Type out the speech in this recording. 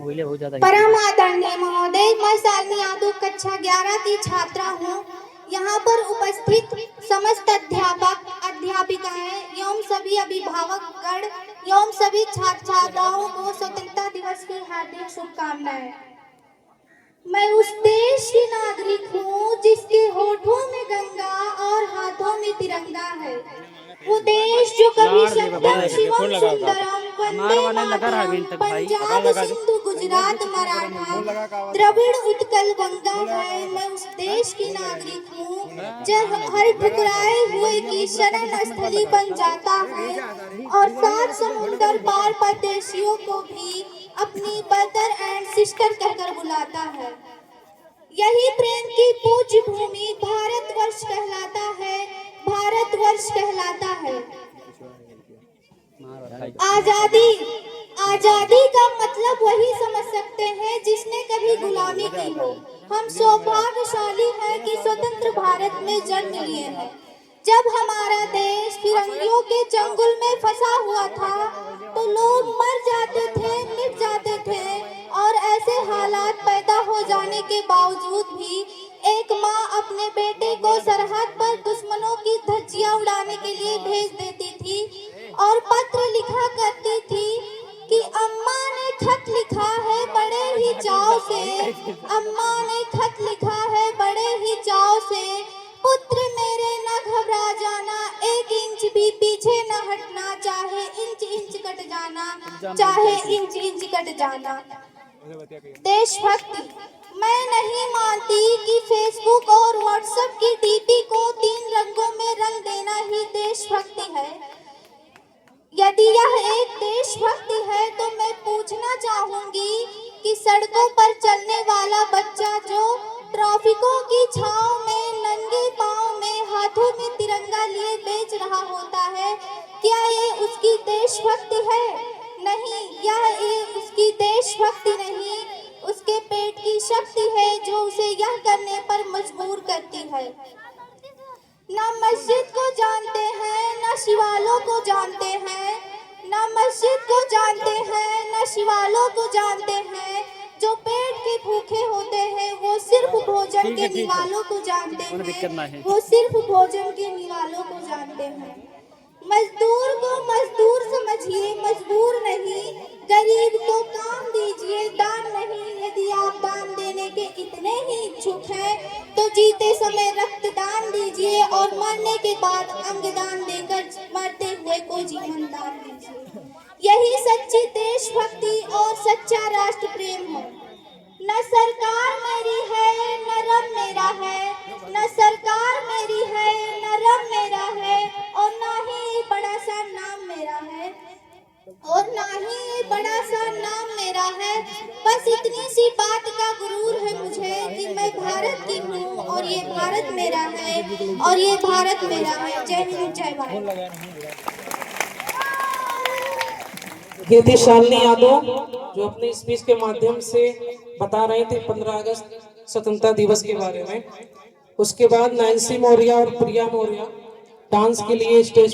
परम आदरणीय महोदय, मैं शालिनी यादव कक्षा 11 की छात्रा हूँ। यहाँ पर उपस्थित समस्त अध्यापक अध्यापिकाएं एवं सभी अभिभावकगण एवं सभी छात्र छात्राओं को स्वतंत्रता दिवस की हार्दिक शुभकामनाएं। मैं उस देश की नागरिक हूँ जिसके होठों में गंगा और हाथों में तिरंगा है। वो देश जो कभी सत्यम शिवम सुंदरम वंदे मातरम पंजाब सिंधु गुजरात मराठा द्रविड़ उत्कल गंगा है। मैं उस देश की नागरिक हूँ जब हर ठुकराए हुए की शरण स्थली बन जाता है और सात समुंदर पार परदेशियों को भी अपनी ब्रदर एंड सिस्टर कहकर बुलाता है। यही प्रेम की पूज्य भूमि भारतवर्ष कहलाता है, भारतवर्ष कहलाता है। आजादी, आजादी का मतलब वही समझ सकते हैं जिसने कभी गुलामी की हो। हम सौभाग्यशाली हैं कि स्वतंत्र भारत में जन्म लिए हैं। जब हमारा देश फिरंगियों के चंगुल में फंसा हुआ था तो लोग मर जाते थे, मिट जाते थे और ऐसे हालात पैदा हो जाने के बावजूद भी एक माँ अपने बेटे को सरहद पर दुश्मनों की धज्जियां उड़ाने के लिए भेज देती थी और पत्र लिखा करती थी कि अम्मा ने खत लिखा है बड़े ही चाव से, अम्मा ने खत लिखा है बड़े ही चाव से, पुत्र मेरे न घबरा जाना, एक इंच भी पीछे न हटना, चाहे इंच इंच कट जाना, चाहे इंच इंच कट जाना। देशभक्ति, मैं नहीं मानती कि फेसबुक और व्हाट्सएप की डीपी को 3 रंगों में रंग देना ही देशभक्ति है। यदि यह एक देशभक्ति है तो मैं पूछना चाहूंगी कि सड़कों पर चलने वाला बच्चा जो ट्रैफिकों की छांव में नंगे पांव में हाथों में तिरंगा लिए बेच रहा होता है, क्या ये उसकी देशभक्ति है? नहीं, यह उसकी देशभक्ति नहीं, उसके पेट की शक्ति है जो उसे यह करने पर मजबूर करती है। न मस्जिद को जानते हैं, न शिवालों को जानते हैं, न मस्जिद को जानते हैं, न शिवालों को जानते हैं। जो पेट के भूखे होते हैं वो सिर्फ भोजन के निवालों को जानते हैं, वो सिर्फ भोजन के निवालों को जानते हैं। मजदूर को मजदूर समझिए, मजबूर नहीं। गरीब को काम दीजिए, दान नहीं। यदि आप दान देने के इतने ही इच्छुक हैं तो जीते समय रक्तदान दीजिए और मरने के बाद अंगदान देकर मरते हुए को जीवन दान दीजिए। यही सच्ची देशभक्ति और सच्चा राष्ट्र प्रेम है। न सरकार मेरी है न रब मेरा है, न सरकार मेरी है न रब मेरा है और ना ही बड़ा सा नाम मेरा है, और ना ही बड़ा सा नाम मेरा है। बस इतनी सी बात का गुरूर है मुझे कि मैं भारत की हूँ और ये भारत मेरा है और ये भारत मेरा है। जय हिंद, जय भारत। ये थी शालिनी यादव जो अपने स्पीच के माध्यम से बता रहे थे 15 अगस्त स्वतंत्रता दिवस के बारे में। उसके बाद नैन्सी मौर्य और प्रिया मौर्य डांस के लिए स्टेज